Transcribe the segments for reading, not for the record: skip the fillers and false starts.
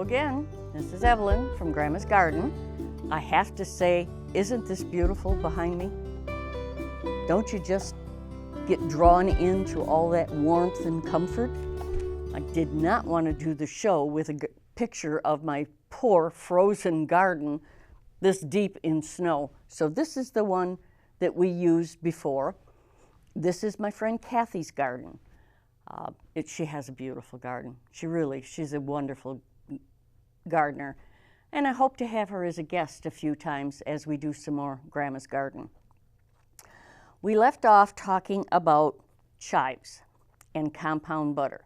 again. This is Evelyn from Grandma's Garden. I have to say, isn't this beautiful behind me? Don't you just get drawn into all that warmth and comfort? I did not want to do the show with a picture of my poor frozen garden this deep in snow. So this is the one that we used before. This is my friend Kathy's garden. She has a beautiful garden. She's a wonderful gardener. And I hope to have her as a guest a few times as we do some more Grandma's Garden. We left off talking about chives and compound butter.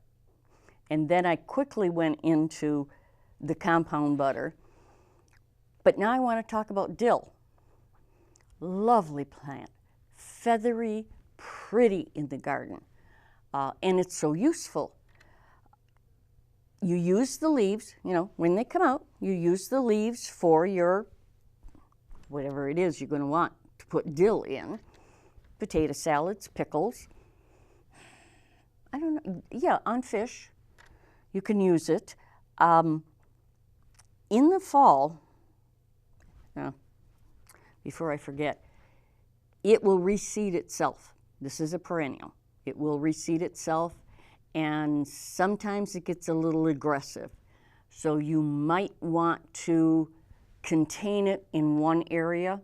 And then I quickly went into the compound butter. But now I want to talk about dill. Lovely plant, feathery, pretty in the garden. And it's so useful. You use the leaves, when they come out, you use the leaves for your, whatever it is you're going to want to put dill in. Potato salads, pickles. I don't know, yeah, on fish, you can use it. In the fall, before I forget, it will reseed itself. This is a perennial. It will reseed itself, and sometimes it gets a little aggressive. So you might want to contain it in one area.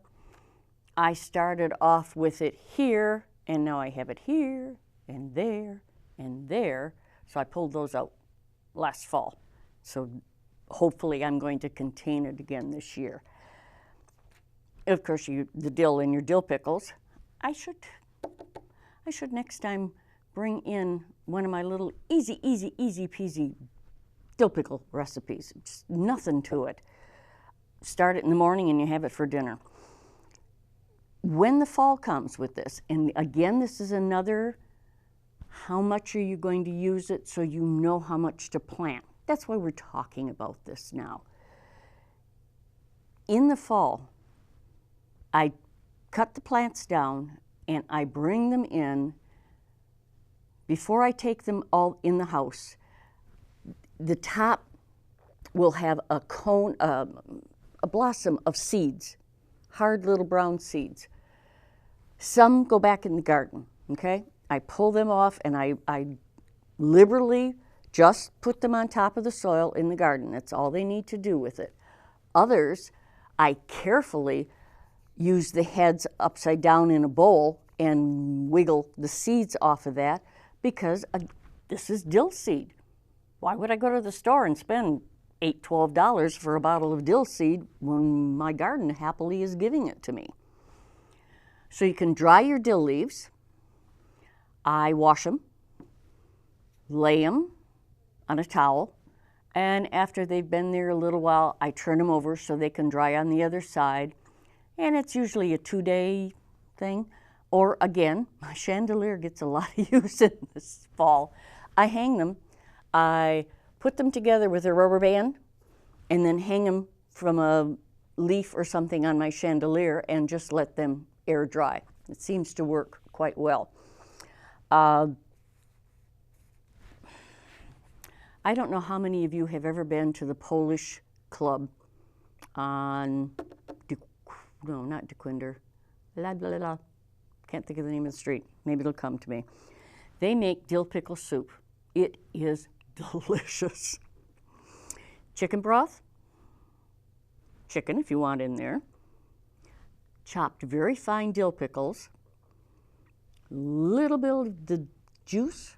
I started off with it here, and now I have it here, and there, and there. So I pulled those out last fall. So hopefully I'm going to contain it again this year. Of course, the dill in your dill pickles. I should next time bring in one of my little easy peasy dill pickle recipes. Just nothing to it. Start it in the morning and you have it for dinner. When the fall comes with this, and again, this is another, how much are you going to use it so you know how much to plant? That's why we're talking about this now. In the fall, I cut the plants down and I bring them in. Before I take them all in the house, the top will have a cone, a blossom of seeds, hard little brown seeds. Some go back in the garden, okay? I pull them off and I liberally just put them on top of the soil in the garden. That's all they need to do with it. Others, I carefully use the heads upside down in a bowl and wiggle the seeds off of that because this is dill seed. Why would I go to the store and spend $8, $12 for a bottle of dill seed when my garden happily is giving it to me? So you can dry your dill leaves. I wash them, lay them on a towel, and after they've been there a little while, I turn them over so they can dry on the other side. And it's usually a 2-day thing. Or again, my chandelier gets a lot of use in this fall. I hang them. I put them together with a rubber band and then hang them from a leaf or something on my chandelier and just let them air dry. It seems to work quite well. I don't know how many of you have ever been to the Polish Club on, no, not DeQuinder, can't think of the name of the street. Maybe it'll come to me. They make dill pickle soup. It is delicious. Chicken broth, chicken if you want in there, chopped very fine dill pickles, little bit of the juice,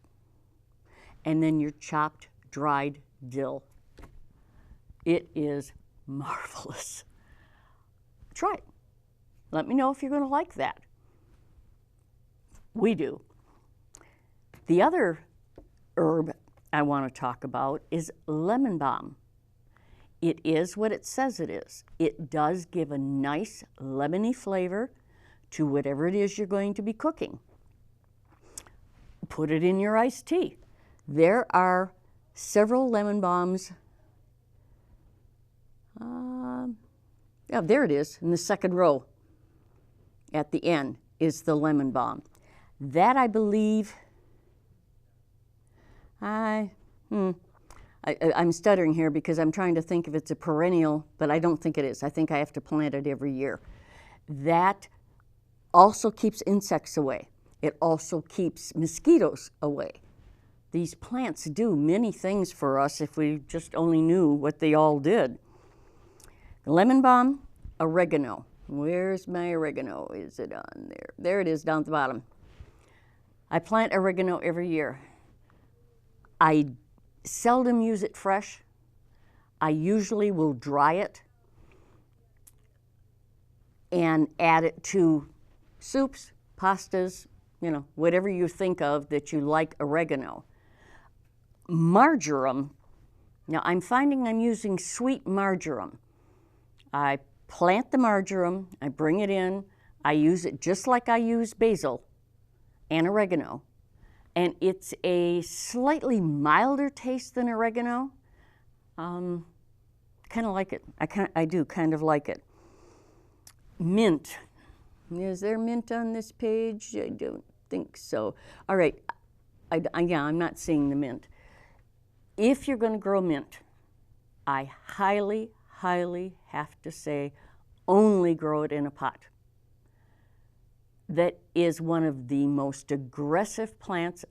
and then your chopped dried dill. It is marvelous. Try it. Let me know if you're going to like that. We do. The other herb I want to talk about is lemon balm. It is what it says it is. It does give a nice lemony flavor to whatever it is you're going to be cooking. Put it in your iced tea. There are several lemon balms. Yeah, there it is in the second row. At the end is the lemon balm. That I believe, I I'm stuttering here because I'm trying to think if it's a perennial, but I don't think it is. I think I have to plant it every year. That also keeps insects away. It also keeps mosquitoes away. These plants do many things for us if we just only knew what they all did. Lemon balm, oregano. Where's my oregano? Is it on there? There it is down at the bottom. I plant oregano every year. I seldom use it fresh. I usually will dry it and add it to soups, pastas, you know, whatever you think of that you like oregano. Marjoram, now I'm finding I'm using sweet marjoram. I plant the marjoram, I bring it in, I use it just like I use basil and oregano. And it's a slightly milder taste than oregano. Kind of like it. I do kind of like it. Mint. Is there mint on this page? I don't think so. All right. Yeah, I'm not seeing the mint. If you're going to grow mint, I highly, highly have to say only grow it in a pot. That is one of the most aggressive plants.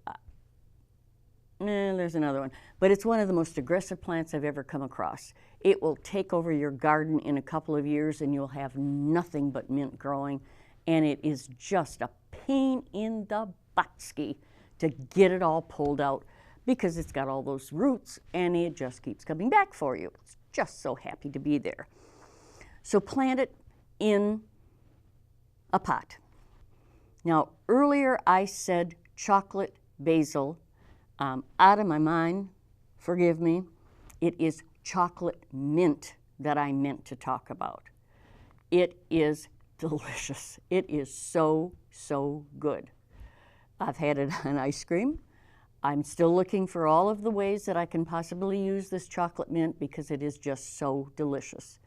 There's another one, but it's one of the most aggressive plants I've ever come across. It will take over your garden in a couple of years and you'll have nothing but mint growing, and it is just a pain in the buttski to get it all pulled out because it's got all those roots and it just keeps coming back for you. It's just so happy to be there. So plant it in a pot. Now, earlier I said chocolate basil. Out of my mind, forgive me. It is chocolate mint that I meant to talk about. It is delicious. It is so, so good. I've had it on ice cream. I'm still looking for all of the ways that I can possibly use this chocolate mint because it is just so delicious.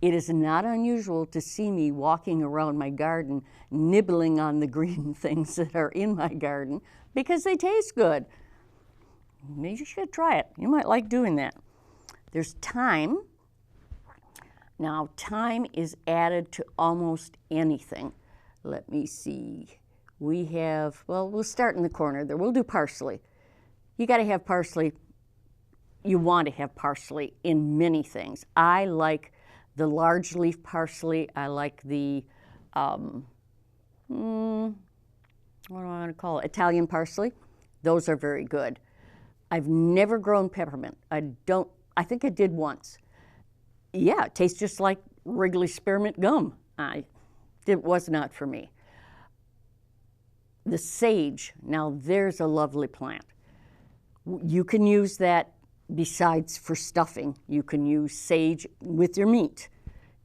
It is not unusual to see me walking around my garden nibbling on the green things that are in my garden because they taste good. Maybe you should try it. You might like doing that. There's thyme. Now, thyme is added to almost anything. Let me see. We have, well, we'll start in the corner there. We'll do parsley. You got to have parsley. You want to have parsley in many things. I like the large leaf parsley. I like the, what do I want to call it? Italian parsley. Those are very good. I've never grown peppermint. I think I did once. Yeah, it tastes just like Wrigley's spearmint gum. It was not for me. The sage, now there's a lovely plant. You can use that besides for stuffing. You can use sage with your meat.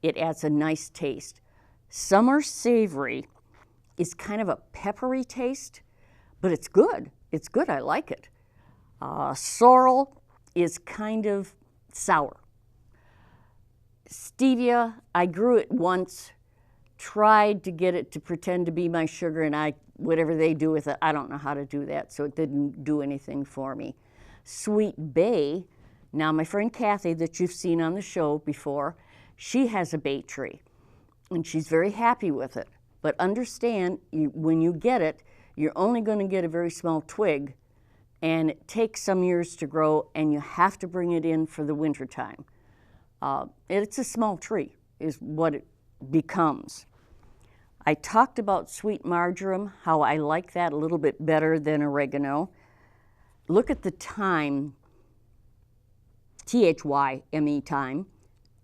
It adds a nice taste. Summer savory is kind of a peppery taste, but it's good. It's good, I like it. Sorrel is kind of sour. Stevia, I grew it once, tried to get it to pretend to be my sugar, and whatever they do with it, I don't know how to do that, so it didn't do anything for me. Sweet bay, now my friend Kathy that you've seen on the show before, she has a bay tree, and she's very happy with it. But understand, when you get it, you're only going to get a very small twig, and it takes some years to grow, and you have to bring it in for the winter time. It's a small tree, is what it becomes. I talked about sweet marjoram, how I like that a little bit better than oregano. Look at the thyme, T-H-Y-M-E, thyme,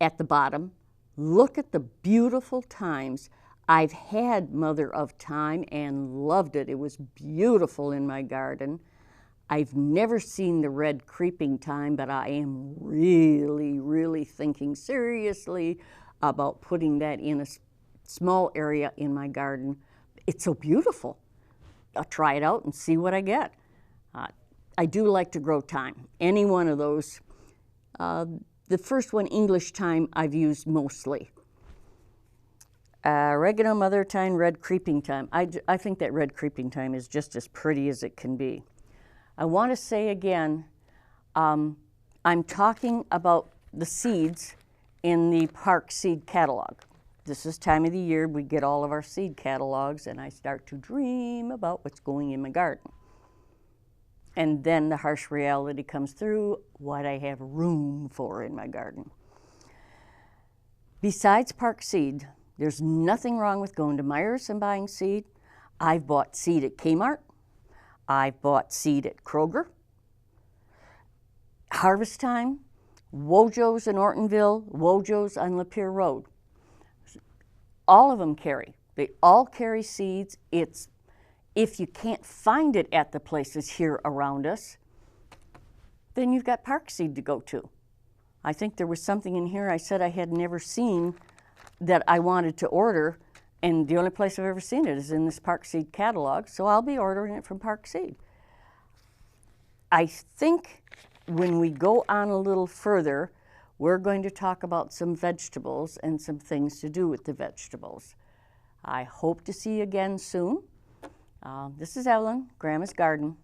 at the bottom. Look at the beautiful thymes. I've had mother of thyme and loved it. It was beautiful in my garden. I've never seen the red creeping thyme, but I am really, really thinking seriously about putting that in a small area in my garden. It's so beautiful. I'll try it out and see what I get. I do like to grow thyme, any one of those. The first one, English thyme, I've used mostly. Oregano, mother thyme, red creeping thyme. I think that red creeping thyme is just as pretty as it can be. I want to say again, I'm talking about the seeds in the park seed catalog. This is time of the year we get all of our seed catalogs, and I start to dream about what's going in my garden. And then the harsh reality comes through, what I have room for in my garden. Besides park seed, there's nothing wrong with going to Meijer's and buying seed. I've bought seed at Kmart. I've bought seed at Kroger. Harvest Time, Wojo's in Ortonville, Wojo's on Lapeer Road. All of them carry. They all carry seeds. It's, if you can't find it at the places here around us, then you've got park seed to go to. I think there was something in here I said I had never seen that I wanted to order, and the only place I've ever seen it is in this park seed catalog, so I'll be ordering it from park seed. I think when we go on a little further, we're going to talk about some vegetables and some things to do with the vegetables. I hope to see you again soon. This is Ellen, Grandma's Garden.